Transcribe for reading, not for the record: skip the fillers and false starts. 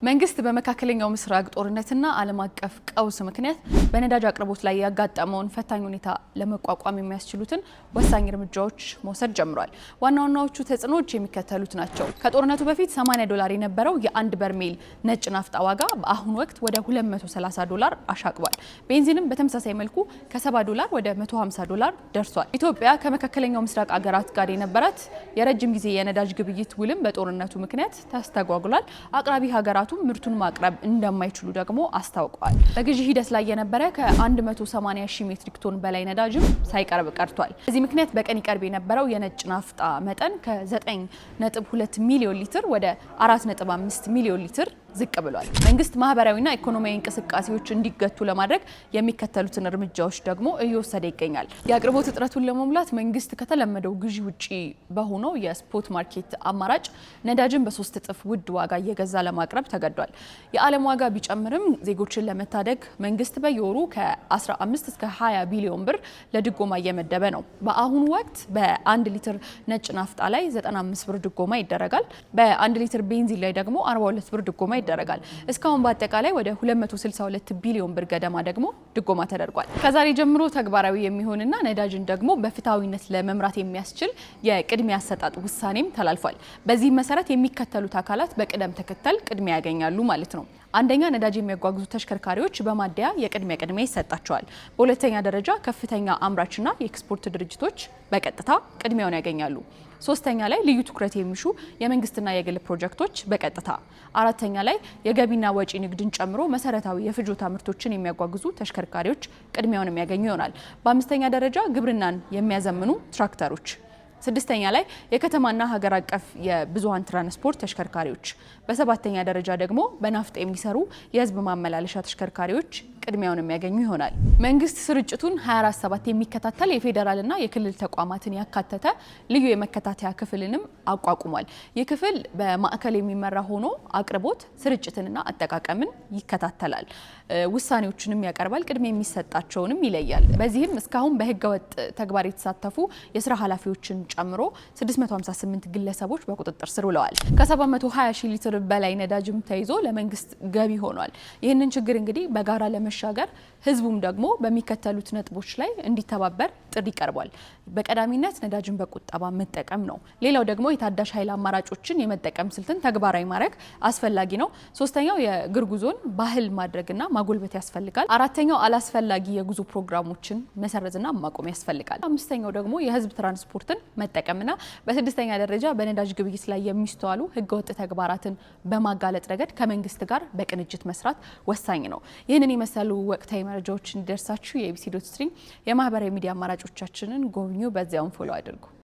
መንግስት በመካከለኛው ምስራቅ ጦርነትና ዓለም አቀፍ ቀውስ ምክንያት በነዳጅ አቅርቦት ላይ ያጋጠመውን ፈታኝ ሁኔታ ለመቋቋም የሚያስችሉትን ወሳኝ እርምጃዎች መውሰድ ጀምሯል። ዋናዎቹ ተጽዕኖዎች የሚከተሉት ናቸው። ከጦርነቱ በፊት $80 የነበረው የአንድ በርሜል ነጭ ናፍጣ ዋጋ በአሁኑ ወቅት ወደ $230 አሻቅቧል። ቤንዚንም በተመሳሳይ መልኩ ከ$70 ወደ $150 ደርሷል። ኢትዮጵያ ከመካከለኛው ምስራቅ አገራት ጋር የነበራት የረጅም ጊዜ የነዳጅ ግብይት ውልም በጦርነቱ ምክንያት ተስተጓጉሏል። አቅራቢ ሀገራት ምርቱን ማቅረብ እንደማይችሉ ደግሞ አስታውቀዋል። በግዢ ሂደት ላይ የነበረ ከ180,000 ሜትሪክ ቶን በላይ ነዳጅም ሳይቀርብ ቀርቷል። በዚህ ምክንያት በቀን ይቀርብ የነበረው የነጭ ናፍጣ መጠን ከ9.2 ሚሊዮን ሊትር ወደ 4.5 ሚሊዮን ሊትር ዝቅ ብሏል። መንግስት ማህበራዊና ኢኮኖሚያዊ እንቅስቃሴዎች እንዲገቱ ለማድረግ የሚከተሉትን እርምጃዎች ደግሞ እየወሰደ ይገኛል። የአቅርቦት እጥረቱን ለመሙላት መንግስት ከተለመደው ግዢ ውጪ በሆነው የስፖት ማርኬት አማራጭ ነዳጅን በ3 እጥፍ ውድ ዋጋ እየገዛ ለማቅረብ ተገዷል። የዓለም ዋጋ ቢጨምርም ዜጎችን ለመታደግ መንግስት በየወሩ ከ15 እስከ 20 ቢሊዮን ብር ለድጎማ እየመደበ ነው። በአሁኑ ወቅት በ1 ሊትር ነጭ ናፍጣ ላይ 95 ብር ድጎማ ይደረጋል። በ1 ሊትር ቤንዚን ላይ ደግሞ 42 ብር ድጎማ ይደረጋል። እስካሁን በአጠቃላይ ወደ 262 ቢሊዮን ብር ገደማ ደግሞ ድጎማ ተደርጓል። ከዛሬ ጀምሮ ተግባራዊ የሚሆንና ነዳጅን ደግሞ በፍትሃዊነት ለመምራት የሚያስችል የቅድሚያ አሰጣጥ ውሳኔም ተላልፏል። በዚህ መሰረት የሚከተሉት አካላት በቅደም ተከተል ቅድሚያ ያገኛሉ ማለት ነው። አንደኛ፣ ነዳጅ የሚያጓጉዙ ተሽከርካሪዎች በማደያ የቅድሚያ ይሰጣቸዋል። በሁለተኛ ደረጃ ከፍተኛ አምራችና የኤክስፖርት ድርጅቶች በቀጥታ ቅድሚያውን ያገኛሉ። ሶስተኛ ላይ ልዩ ትኩረት የሚሹ የመንግስትና የግል ፕሮጀክቶች በቀጥታ። አራተኛ ላይ የገቢና ወጪ ንግድን ጨምሮ መሰረታዊ የፍጆታ ምርቶችን የሚያጓጉዙ ተሽከርካሪዎች ቅድሚያውን የሚያገኙ ይሆናል። በአምስተኛ ደረጃ ግብርናን የሚያዘምኑ ትራክተሮች። ስድስተኛ ላይ የከተማና ሀገር አቀፍ የብዙሃን ትራንስፖርት ተሽከርካሪዎች። በሰባተኛ ደረጃ ደግሞ በናፍጣ የሚሰሩ የህዝብ ማመላለሻ ተሽከርካሪዎች ቅድሚያውን የሚያገኙ ይሆናል። መንግስት ስርጭቱን 24/7 የሚከታተል የፌዴራልና የክልል ተቋማትን ያካተተ ልዩ የመከታተያ ክፍልንም አቋቁሟል። ይህ ክፍል በማዕከል የሚመራ ሆኖ አቅርቦት ስርጭትንና አጠቃቀምን ይከታተላል፣ ውሳኔዎችንም ያቀርባል፣ ቅድሚያ የሚሰጣቸውንም ይለያል። በዚህም እስካሁን በህገወጥ ተግባር የተሳተፉ የስራ ኃላፊዎችን ጨምሮ 658 ግለሰቦች በቁጥጥር ስር ውለዋል። ከ720,000 ሊትር በላይ ነዳጅም ተይዞ ለመንግስት ገቢ ሆኗል። ይህንን ችግር እንግዲህ በጋራ ለመሻገር ህዝቡም ደግሞ በሚከተሉት ነጥቦች ላይ እንዲተባበር ጥሪ ቀርቧል። በቀዳሚነት ነዳጅን በቁጠባ መጠቀም ነው። ሌላው ደግሞ የታዳሽ ኃይል አማራጮችን የመጠቀም ስልትን ተግባራዊ ማድረግ አስፈላጊ ነው። ሶስተኛው የእግር ጉዞን ባህል ማድረግና ማጎልበት ያስፈልጋል። አራተኛው አላስፈላጊ የጉዞ ፕሮግራሞችን መሰረዝና ማቆም ያስፈልጋል። አምስተኛው ደግሞ የህዝብ ትራንስፖርትን መጠቀምና በስድስተኛ ደረጃ በነዳጅ ግብይት ላይ የሚስተዋሉ ህገወጥ ተግባራትን በማጋለጥ ረገድ ከመንግስት ጋር በቅንጅት መስራት ወሳኝ ነው። ይህንን የመሰሉ ወቅታዊ መረጃዎች እንዲደርሳችሁ የኢቢሲ.ስትሪም የማህበራዊ ሚዲያ አማራጮቻችንን ጎብኙ። በዚያውም ፎሎ አድርጉ።